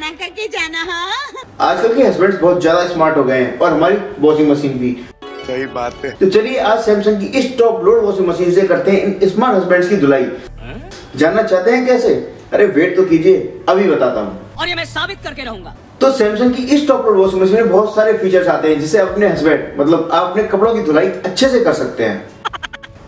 मना करके जाना। हाँ आजकल के हस्बैंड्स बहुत ज्यादा स्मार्ट हो गए हैं और हमारी वॉशिंग मशीन भी। सही बात है। तो चलिए आज सैमसंग की इस टॉप लोड वॉशिंग मशीन से करते हैं इन स्मार्ट हस्बैंड्स की धुलाई। जानना चाहते हैं कैसे? अरे वेट तो कीजिए, अभी बताता हूँ और ये मैं साबित करके रहूंगा। तो सैमसंग की इस टॉप लोड वॉशिंग मशीन में बहुत सारे फीचर्स आते हैं जिससे अपने हस्बैंड मतलब आप अपने कपड़ों की धुलाई अच्छे से कर सकते हैं।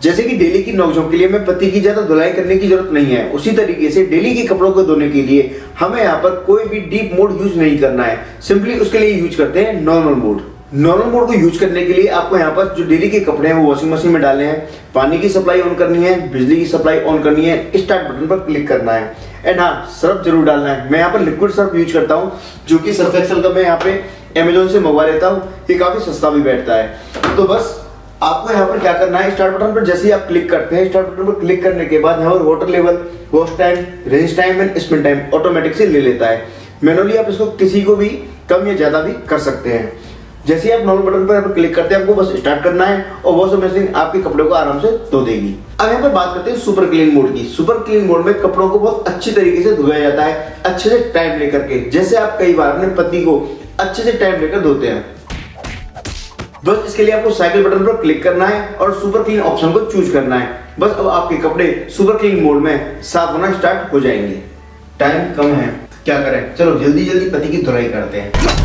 जैसे कि डेली की नोकझोंक के लिए हमें पति की ज्यादा धुलाई करने की जरूरत नहीं है, उसी तरीके से डेली के कपड़ों को धोने के लिए हमें यहाँ पर कोई भी डीप मोड यूज नहीं करना है। सिंपली उसके लिए यूज करते हैं नॉर्मल मोड। नॉर्मल मोड को यूज करने के लिए आपको यहाँ पर जो डेली के कपड़े हैं वो वॉशिंग मशीन में डालने हैं, पानी की सप्लाई ऑन करनी है, बिजली की सप्लाई ऑन करनी है, स्टार्ट बटन पर क्लिक करना है एंड हाँ सर्फ जरूर डालना है। मैं यहाँ पर लिक्विड सर्फ यूज करता हूँ जो कि सर्फ एक्सेल का मैं यहाँ पे अमेजोन से मंगवा लेता हूँ, ये काफी सस्ता भी बैठता है। तो बस आपको यहाँ पर क्या करना है, स्टार्ट बटन पर जैसे ही आप क्लिक करते हैं, स्टार्ट बटन पर क्लिक करने के बाद यहाँ पर water level, wash time, range time and spin time automatic से ले लेता है। मैनुअली आप इसको किसी को भी कम या ज्यादा भी कर सकते हैं। जैसे ही आप नॉर्मल बटन पर क्लिक करते हैं आपको बस स्टार्ट करना है और वॉशिंग मशीन आपके कपड़ों को आराम से धो देगी। अब यहाँ पर बात करते हैं सुपर क्लीन मोड की। सुपर क्लीन मोड में कपड़ों को बहुत अच्छी तरीके से धोया जाता है, अच्छे से टाइम लेकर के, जैसे आप कई बार अपने पति को अच्छे से टाइम लेकर धोते हैं। बस इसके लिए आपको साइकिल बटन पर क्लिक करना है और सुपर क्लीन ऑप्शन को चूज करना है। बस अब आपके कपड़े सुपर क्लीन मोड में साफ होना स्टार्ट हो जाएंगे। टाइम कम है, क्या करें, चलो जल्दी जल्दी पति की धुलाई करते हैं।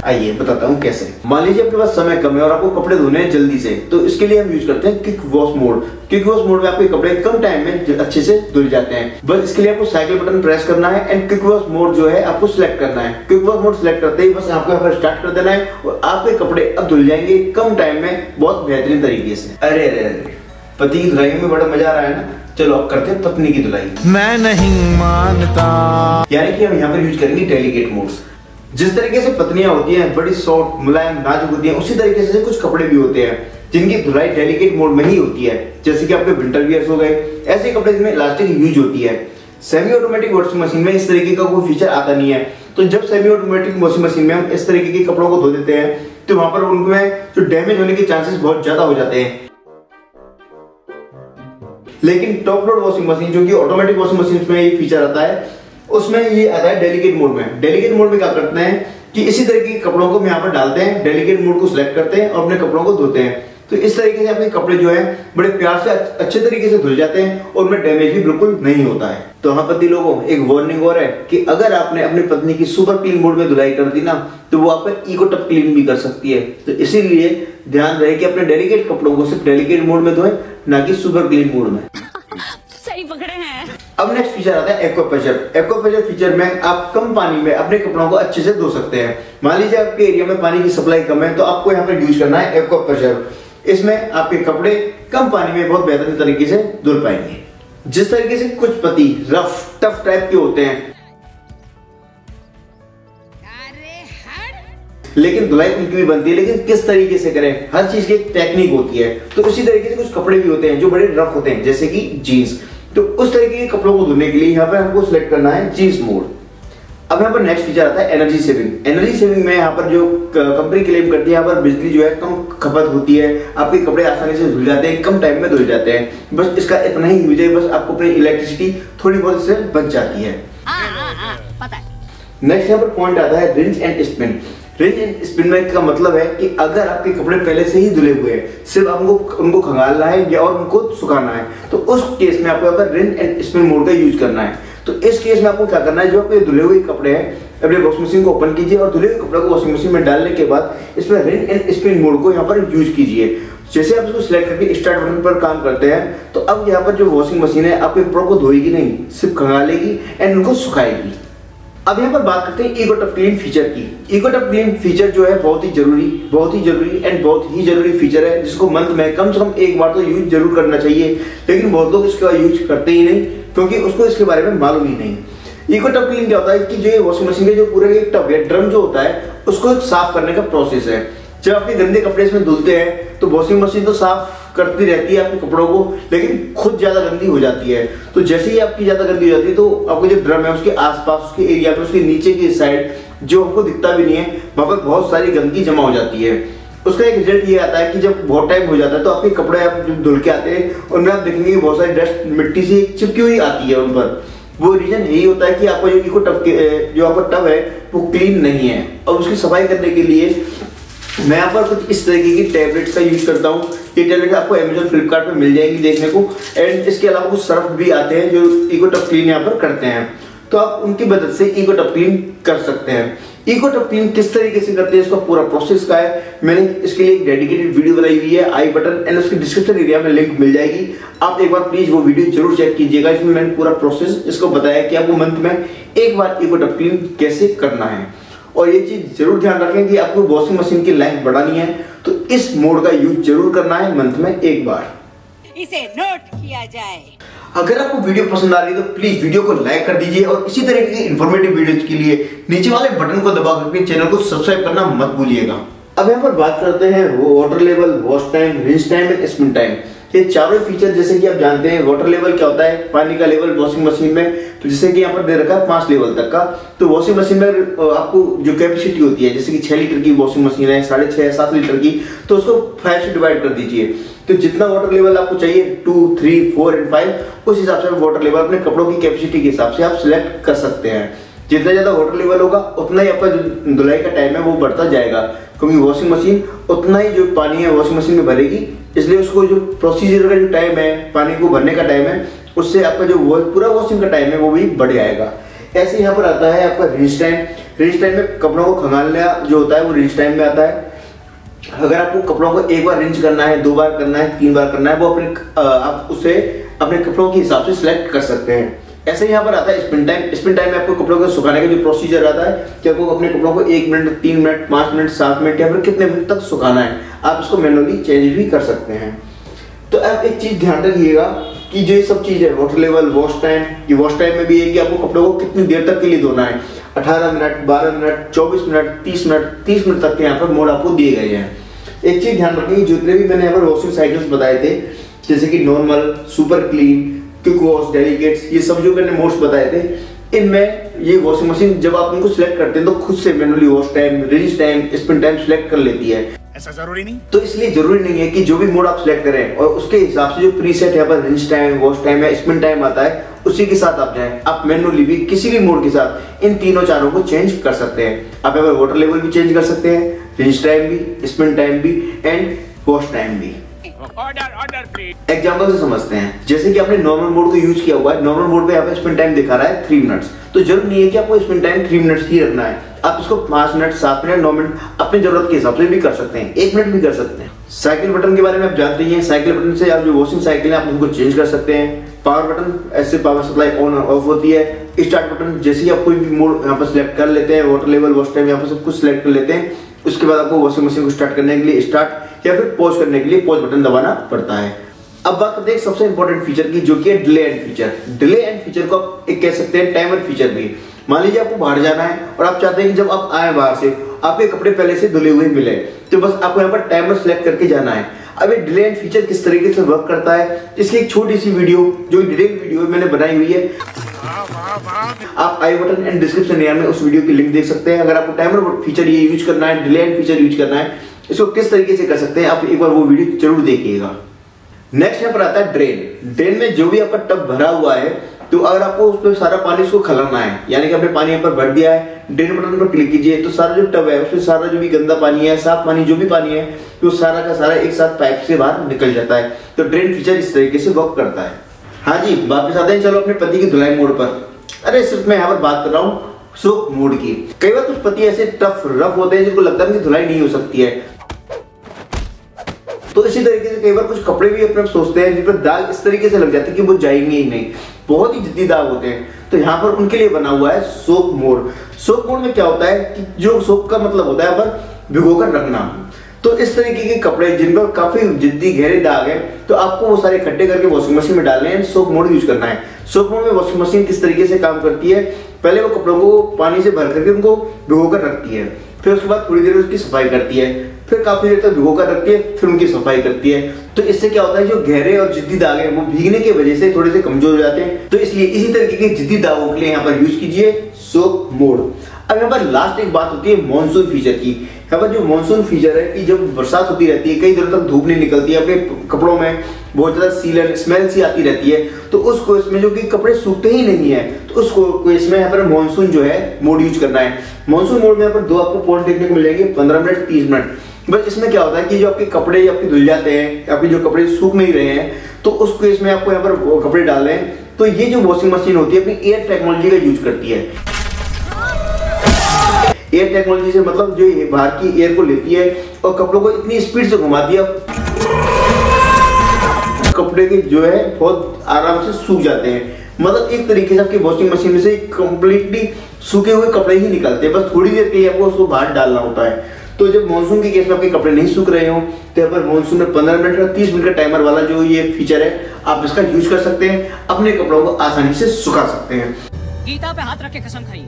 आइए बताता हूँ कैसे। मान लीजिए आपके पास समय कम है और आपको कपड़े धोने हैं जल्दी से, तो इसके लिए हम यूज करते हैं quick wash mode. Quick wash mode में आपके कपड़े कम टाइम में अच्छे से धुल जाते हैं। बस इसके लिए आपको साइकिल बटन प्रेस करना है एंड क्विक वॉश मोड जो है आपको सिलेक्ट करना है। क्विक वॉश मोड सिलेक्ट करते ही बस आपको यहाँ पर स्टार्ट कर देना है और आपके कपड़े अब धुल जाएंगे कम टाइम में बहुत बेहतरीन तरीके से। अरे अरे अरे, पति की धुलाई में बड़ा मजा आ रहा है ना। चलो अब करते हैं पत्नी की धुलाई। मैं नहीं मानता। यानी कि हम यहाँ पर यूज करेंगे डेलिकेट मोड्स। जिस तरीके से पत्नियां होती हैं बड़ी सॉफ्ट मुलायम नाजुक होती हैं, उसी तरीके से कुछ कपड़े भी होते हैं जिनकी धुलाई डेलिकेट मोड में ही होती है। जैसे कि आपके विंटर वियर्स हो गए, ऐसे कपड़े जिनमें इलास्टिक यूज होती है। सेमी ऑटोमेटिक वॉशिंग मशीन में इस तरीके का कोई फीचर आता नहीं है। तो जब सेमी ऑटोमेटिक वॉशिंग मशीन में हम इस तरीके के कपड़ों को धो देते हैं तो वहां पर उनमें जो डैमेज होने के चांसेस बहुत ज्यादा हो जाते हैं। लेकिन टॉप लोड वॉशिंग मशीन जो कि ऑटोमेटिक वॉशिंग मशीन में ये फीचर आता है, उसमें ये आता है डेलिकेट मोड में। डेलिकेट मोड में क्या करते हैं कि इसी तरीके के कपड़ों को हम यहाँ पर डालते हैं, डेलिकेट मोड को सिलेक्ट करते हैं और अपने कपड़ों को धोते हैं। तो इस तरीके से अपने कपड़े जो है बड़े प्यार से अच्छे तरीके से धुल जाते हैं और उनमें डैमेज भी बिल्कुल नहीं होता है। तो हाँ पति लोगों, एक वार्निंग और है कि अगर आपने अपनी पत्नी की सुपर क्लीन मोड में धुलाई कर दी ना तो वो आपका ईगो टप क्लीन भी कर सकती है। तो इसीलिए ध्यान रहे कि अपने डेलिकेट कपड़ों को सिर्फ डेलिकेट मोड में धोएं, ना कि सुपर क्लीन मोड में। सही पकड़े हैं। अब नेक्स्ट फीचर आता है aqua pressure. Aqua pressure feature में आप कम पानी में अपने कपड़ों को अच्छे से धो सकते हैं। मान लीजिए आपके एरिया में पानी की सप्लाई कम है तो आपको यहाँ पर यूज करना है एक्वा प्रेशर। इसमें आपके कपड़े कम पानी में बहुत बेहतरीन तरीके से धुल पाएंगे। जिस तरीके से कुछ पति रफ टफ टाइप के होते हैं लेकिन धुलाई उनकी भी बनती है, लेकिन किस तरीके से करें, हर चीज की एक टेक्निक होती है। तो उसी तरीके से कुछ कपड़े भी होते हैं जो बड़े रफ होते हैं जैसे कि जीन्स। तो उस तरीके के कपड़ों को धोने के लिए यहाँ पर हमको सिलेक्ट करना है जीन्स मोड। अब यहाँ पर नेक्स्ट फीचर आता है एनर्जी सेविंग। एनर्जी सेविंग में यहाँ पर जो कंपनी क्लेम करती है यहाँ पर बिजली जो है कम खपत होती है, आपके कपड़े आसानी से धुल जाते हैं, कम टाइम में धुल जाते हैं। बस इसका इतना ही यूज है, बस आपको अपनी इलेक्ट्रिसिटी थोड़ी बहुत इससे बच जाती है। पता है। नेक्स्ट यहाँ पर पॉइंट आता है rinse and spin. Rinse and spin में का मतलब है कि अगर आपके कपड़े पहले से ही धुले हुए हैं, सिर्फ आपको उनको खंगालना है या और उनको सुखाना है, तो उस केस में आपको अगर रिंस एंड स्पिन मोड का यूज करना है। तो इस केस में आपको क्या करना है, जो आपके धुले हुए कपड़े हैं अपने वॉशिंग मशीन को ओपन कीजिए और धुले हुए कपड़ों को वॉशिंग मशीन में डालने के बाद इसमें रिंस एंड स्पिन मोड को यहाँ पर यूज कीजिए। जैसे आप इसको सिलेक्ट करके स्टार्ट बटन पर काम करते हैं तो अब यहाँ पर जो वॉशिंग मशीन है आपके कपड़ों को धोएगी नहीं, सिर्फ खंगालेगी एंड उनको सुखाएगी। अब यहाँ पर बात करते हैं ईगो टप क्लीन फीचर की। ईगो टप क्लीन फीचर जो है बहुत ही जरूरी एंड बहुत ही जरूरी फीचर है जिसको मंथ में कम से कम एक बार तो यूज जरूर करना चाहिए। लेकिन बहुत लोग इसका यूज करते ही नहीं क्योंकि उसको इसके बारे में मालूम ही नहीं। ईगो टप क्लीन क्या होता है कि जो वॉशिंग मशीन के जो पूरे एक टब या ड्रम जो होता है उसको साफ करने का प्रोसेस है। जब आपके गंदे कपड़े इसमें धुलते हैं तो वॉशिंग मशीन तो साफ करती रहती है आपके कपड़ों को, लेकिन खुद ज्यादा गंदी हो जाती है। तो जैसे ही आपकी ज्यादा गंदी हो जाती है तो आपको जो ड्रम है उसके आसपास, उसके एरिया पे, उसके नीचे की साइड जो आपको दिखता भी नहीं है वहां पर बहुत सारी गंदगी जमा हो जाती है। उसका एक रिजल्ट ये आता है कि जब बहुत टाइम हो जाता है तो आपके कपड़े आप धुल के आते हैं उनमें आप देखेंगे कि बहुत सारी डस्ट मिट्टी से चिपकी हुई आती है उन पर। वो रीजन यही होता है कि आपका जो इको टब जो आपका टब है वो क्लीन नहीं है। और उसकी सफाई करने के लिए मैं यहाँ पर कुछ इस तरीके की टैबलेट्स का यूज करता हूँ। ये टैबलेट आपको अमेजोन फ्लिपकार्ट पे मिल जाएंगी देखने को। एंड इसके अलावा कुछ सर्फ भी आते हैं जो इको टब क्लीन यहाँ पर करते हैं, तो आप उनकी मदद से इको टब क्लीन कर सकते हैं। इको टब क्लीन किस तरीके से करते हैं, इसका पूरा प्रोसेस का है, मैंने इसके लिए एक डेडिकेटेड वीडियो बनाई हुई है, आई बटन एंड उसकी डिस्क्रिप्शन एरिया में लिंक मिल जाएगी। आप एक बार प्लीज वो वीडियो जरूर चेक कीजिएगा। इसमें मैंने पूरा प्रोसेस इसको बताया कि आपको मंथ में एक बार इको टब क्लीन कैसे करना है। और ये चीज जरूर ध्यान रखें कि आपको वॉशिंग मशीन की लाइफ बढ़ानी है तो इस मोड का यूज जरूर करना है मंथ में एक बार। इसे नोट किया जाए। अगर आपको वीडियो पसंद आ रही है तो प्लीज वीडियो को लाइक कर दीजिए और इसी तरह की इंफॉर्मेटिव वीडियोज के लिए नीचे वाले बटन को दबा करके चैनल को सब्सक्राइब करना मत भूलिएगा। अब यहाँ पर बात करते हैं water level, wash time, rinse time and spin time. ये चारों फीचर जैसे कि आप जानते हैं, वाटर लेवल क्या होता है, पानी का लेवल वॉशिंग मशीन में, तो जैसे कि यहाँ पर दे रखा है 5 लेवल तक का। तो वॉशिंग मशीन में आपको जो कैपेसिटी होती है, जैसे कि 6 लीटर की वॉशिंग मशीन है, 6.5 7 लीटर की, तो उसको 5 से डिवाइड कर दीजिए। तो जितना वाटर लेवल आपको चाहिए 2, 3, 4 एंड 5, उस हिसाब से वाटर लेवल अपने कपड़ों की कैपेसिटी के हिसाब से आप सिलेक्ट कर सकते हैं। जितना ज्यादा वाटर लेवल होगा उतना ही आपका जो धुलाई का टाइम है वो बढ़ता जाएगा, क्योंकि वॉशिंग मशीन उतना ही जो पानी है वॉशिंग मशीन में भरेगी, इसलिए उसको जो प्रोसीजर का जो टाइम है, पानी को भरने का टाइम है, उससे आपका जो पूरा वॉशिंग का टाइम है वो भी बढ़ जाएगा। ऐसे यहाँ पर आता है आपका रिंस टाइम। रिंस टाइम में कपड़ों को खंगालना जो होता है वो रिंस टाइम में आता है। अगर आपको कपड़ों को एक बार रिंस करना है, 2 बार करना है, 3 बार करना है, वो अपने आप उसे अपने कपड़ों के हिसाब से सिलेक्ट कर सकते हैं। ऐसे यहाँ पर आता है स्पिन टाइम। स्पिन टाइम में आपको कपड़ों को सुखाने का जो प्रोसीजर आता है कि आपको अपने कपड़ों को 1 मिनट, 3 मिनट, 5 मिनट, 7 मिनट या फिर कितने मिनट तक सुखाना है, आप इसको मैनुअली चेंज भी कर सकते हैं। तो आप एक चीज ध्यान रखिएगा कि जो ये सब चीज है, वाटर लेवल, वॉश टाइम, ये वॉश टाइम में भी है कि आपको कपड़ों को कितनी देर तक के लिए धोना है, 18 minute, 12 minute, 24 minute, 30 minute, 30 minute तक के यहाँ पर मोड आपको दिए गए हैं। एक चीज ध्यान रखिए, जितने भी मैंने यहाँ पर वॉशिंग साइकिल्स बताए थे, जैसे कि normal, super clean, quick wash, delicates, ये सब जो मैंने मोड्स बताए थे, इनमें ये वॉशिंग मशीन जब आप इनको सिलेक्ट करते हैं तो खुद से manually wash time, rinse time, spin time select कर लेती है। ऐसा जरूरी नहीं। तो इसलिए जरूरी नहीं है कि जो भी मोड आप सिलेक्ट करें और उसके हिसाब से जो प्रीसेट यहाँ पर रिंस टाइम, वॉश टाइम या स्पिन टाइम आता है उसी के साथ आप जाएं। आप मैनुअली भी किसी भी मोड के साथ इन तीनों चारों को चेंज कर सकते हैं। आप यहाँ पर वाटर लेवल भी चेंज कर सकते हैं, रिंस टाइम भी, स्पिन टाइम भी एंड वॉश टाइम भी। एग्जाम्पल से समझते हैं, जैसे कि आपने नॉर्मल मोड को यूज किया हुआ है, नॉर्मल मोड पे यहाँ पे स्पिन टाइम दिखा रहा है 3 मिनट्स, तो जरूर नहीं है कि आपको स्पिन टाइम 3 मिनट्स ही रखना है। आप इसको 5 मिनट, 7 मिनट, 9 मिनट अपनी जरूरत के हिसाब से भी कर सकते हैं, 1 मिनट भी कर सकते हैं। साइकिल बटन के बारे में आप जानते ही हैं, साइकिल बटन से आप जो वॉशिंग साइकिल है आप उनको चेंज कर सकते हैं। पावर बटन, ऐसे पावर सप्लाई ऑन और ऑफ होती है। स्टार्ट बटन, जैसे ही आप कोई भी मोड यहाँ पर सिलेक्ट कर लेते हैं, वाटर लेवल, वॉश टाइम, यहाँ पर सब कुछ सिलेक्ट कर लेते हैं, उसके बाद आपको वॉशिंग मशीन को स्टार्ट करने के लिए स्टार्ट या फिर पॉज करने के लिए पॉज बटन दबाना पड़ता है। अब बात करते हैं सबसे इंपॉर्टेंट फीचर की, जो कि है delay and feature. Delay and feature को आप एक कह सकते हैं टाइमर फीचर भी। मान लीजिए आपको बाहर जाना है और आप चाहते हैं कि जब आप आए बाहर से आपके कपड़े पहले से धुले हुए मिले, तो बस आपको यहाँ पर टाइमर सेलेक्ट करके जाना है। अब ये डिले एंड फीचर किस तरीके से वर्क करता है, इसकी एक छोटी सी वीडियो, जो डिटेल वीडियो मैंने बनाई हुई है, आप आई बटन एंड डिस्क्रिप्शन एरिया में उस वीडियो की लिंक देख सकते हैं। अगर आपको टाइमर फीचर ये यूज करना है, डिले एंड फीचर यूज करना है, इसको किस तरीके से कर सकते हैं, आप एक बार वो वीडियो जरूर देखिएगा। नेक्स्ट यहाँ पर आता है ड्रेन। ड्रेन में जो भी आपका टब भरा हुआ है, तो अगर आपको उस पर सारा पानी उसको खिलाना है, यानी कि आपने पानी यहाँ पर भर दिया है, ड्रेन बटन पर क्लिक कीजिए, तो सारा जो टब है उसमें सारा जो भी गंदा पानी है, साफ पानी जो भी पानी है, तो सारा का सारा एक साथ पाइप से बाहर निकल जाता है। तो ड्रेन फीचर इस तरीके से वर्क करता है। हाँ जी, वापस आते हैं चलो अपने पति की धुलाई मोड पर। अरे सिर्फ मैं यहाँ पर बात कर रहा हूँ सोक मोड की। कई बार कुछ पति ऐसे टफ रफ होते हैं जिनको लगता है कि धुलाई नहीं हो सकती है, तो इसी तरीके से कई बार कुछ कपड़े भी अपने सोचते हैं जिन पर दाग इस तरीके से लग जाते हैं कि वो जाएंगे ही नहीं, बहुत ही जिद्दी दाग होते हैं, तो यहाँ पर उनके लिए बना हुआ है सोक मोड। सोक मोड में क्या होता है कि जो सोक का मतलब होता है यहाँ पर भिगोकर रखना। तो इस तरीके के कपड़े जिन पर काफी जिद्दी गहरे दाग है, तो आपको वो सारे इकट्ठे करके वॉशिंग मशीन में डालने हैं, सोक मोड यूज करना है। सोक मोड में वॉशिंग मशीन किस तरीके से काम करती है, पहले वो कपड़ों को पानी से भर करके उनको भिगोकर रखती है, फिर उसके बाद थोड़ी देर उसकी सफाई करती है, फिर काफी देर तक भिगोकर रखती है, फिर उनकी सफाई करती है। तो इससे क्या होता है, जो गहरे और जिद्दी दाग है वो भीगने की वजह से थोड़े से कमजोर हो जाते हैं। तो इसलिए इसी तरीके के जिद्दी दागों के लिए यहाँ पर यूज कीजिए सोक मोड। अब यहाँ पर लास्ट एक बात होती है मॉनसून फीचर की। यहाँ पर जो मॉनसून फीचर है कि जब बरसात होती रहती है, कई दिनों तक धूप नहीं निकलती है, अपने कपड़ों में बहुत ज्यादा सीलन स्मेल सी आती रहती है, तो उसको इसमें जो कि कपड़े सूखते ही नहीं है, तो उसको इसमें यहाँ पर मॉनसून जो है मोड यूज करना है। मॉनसून मोड में यहाँ पर दो आपको पॉइंट देखने को मिल जाएंगे, 15 मिनट 30 मिनट। बस इसमें क्या होता है कि जो आपके कपड़े आपके धुल जाते हैं, आपके जो कपड़े सूख नहीं रहे हैं, तो उसको इसमें आपको यहाँ पर कपड़े डालने हैं। तो ये जो वॉशिंग मशीन होती है अपनी एयर टेक्नोलॉजी का यूज करती है। एयर टेक्नोलॉजी से मतलब जो बाहर की एयर को लेती है और कपड़ों को इतनी स्पीड से घुमाती है, कपड़े के जो है बहुत आराम से सूख जाते हैं। मतलब एक तरीके से आपकी वॉशिंग मशीन में से कंप्लीटली सूखे हुए कपड़े ही निकलते हैं, बस थोड़ी देर के लिए आपको उसको बाहर डालना होता है। तो जब मॉनसून के केस में आपके कपड़े नहीं सूख रहे हो, तो यहाँ पर मॉनसून में 15 मिनट और 30 मिनट का टाइमर वाला जो ये फीचर है, आप इसका यूज कर सकते हैं, अपने कपड़ों को आसानी से सुखा सकते हैं। गीता पे हाथ रख के कसम खाइए।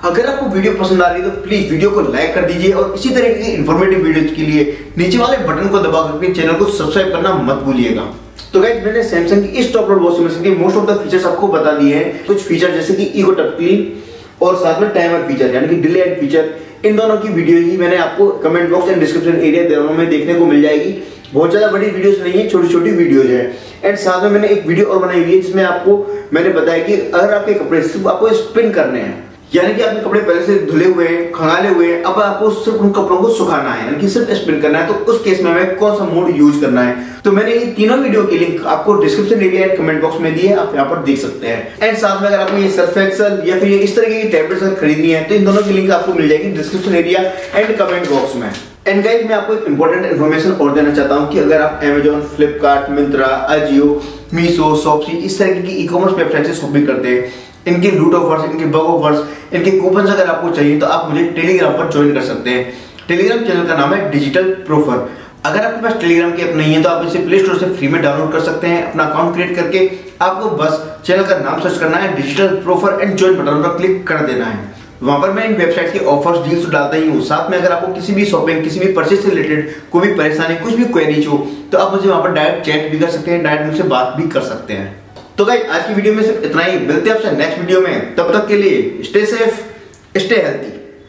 अगर आपको वीडियो पसंद आ रही है तो प्लीज वीडियो को लाइक कर दीजिए और इसी तरह की इन्फॉर्मेटिव वीडियोज के लिए नीचे वाले बटन को दबा करके चैनल को सब्सक्राइब करना मत भूलिएगा। तो गाइस, मैंने सैमसंग की इस टॉप लोड वॉशिंग मशीन के मोस्ट ऑफ द फीचर्स आपको बता दिए हैं। कुछ फीचर जैसे कि इको टच क्लीन और साथ में टाइमर फीचर यानी कि डिले एंड फीचर, इन दोनों की वीडियो ही मैंने आपको comment box and description area दोनों में देखने को मिल जाएगी। बहुत ज्यादा बड़ी वीडियोस नहीं है, छोटी छोटी वीडियोज है। एंड साथ में मैंने एक वीडियो और बनाई हुई है जिसमें आपको मैंने बताया कि अगर आपके कपड़े सिर्फ आपको स्पिन करने हैं, यानी कि आपके कपड़े पहले से धुले हुए हैं, खंगाले हुए हैं, अब आपको सिर्फ उन कपड़ों को सुखाना है, यानी कि सिर्फ स्पिन करना है, तो उस केस में हमें कौन सा मोड यूज करना है। तो मैंने ये तीनों वीडियो की लिंक आपको description area and comment box में दी है, आप यहाँ पर देख सकते हैं। एंड साथ में अगर आपको ये सर्फ एक्सेल या फिर इस तरह की टैबलेट्स खरीदनी है तो इन दोनों की लिंक आपको मिल जाएगी description area and comment box में। एंड गाइस, मैं आपको एक इंपॉर्टेंट इन्फॉर्मेशन और देना चाहता हूँ कि अगर आप Amazon, फ्लिपकार्ट, मिंत्रा, अजियो, मीशो, शॉपसी इस तरह की ई कॉमर्स वेबसाइट से शॉपिंग करते हैं, इनके रूट ऑफर्स, इनके बग ऑफर्स, इनके कूपन्स अगर आपको चाहिए तो आप मुझे टेलीग्राम पर ज्वाइन कर सकते हैं। टेलीग्राम चैनल का नाम है डिजिटल प्रोफर। अगर आपके पास टेलीग्राम की ऐप नहीं है तो आप इसे प्ले स्टोर से फ्री में डाउनलोड कर सकते हैं। अपना अकाउंट क्रिएट करके आपको बस चैनल का नाम सर्च करना है, डिजिटल प्रोफर, एंड ज्वाइन बटन पर क्लिक कर देना है। वहां पर मैं इन वेबसाइट के ऑफर्स डील्स डालता ही हूँ। साथ में अगर आपको किसी भी शॉपिंग, किसी भी परचेज से रिलेटेड कोई भी परेशानी, कुछ भी क्वेरीज हो तो आप मुझे वहां पर डायरेक्ट चैट भी कर सकते हैं, डायरेक्ट मुझसे बात भी कर सकते हैं। तो गाइस, आज की वीडियो में सिर्फ इतना ही। मिलते हैं आपसे नेक्स्ट वीडियो में, तब तक के लिए स्टे सेफ, स्टे हेल्थी।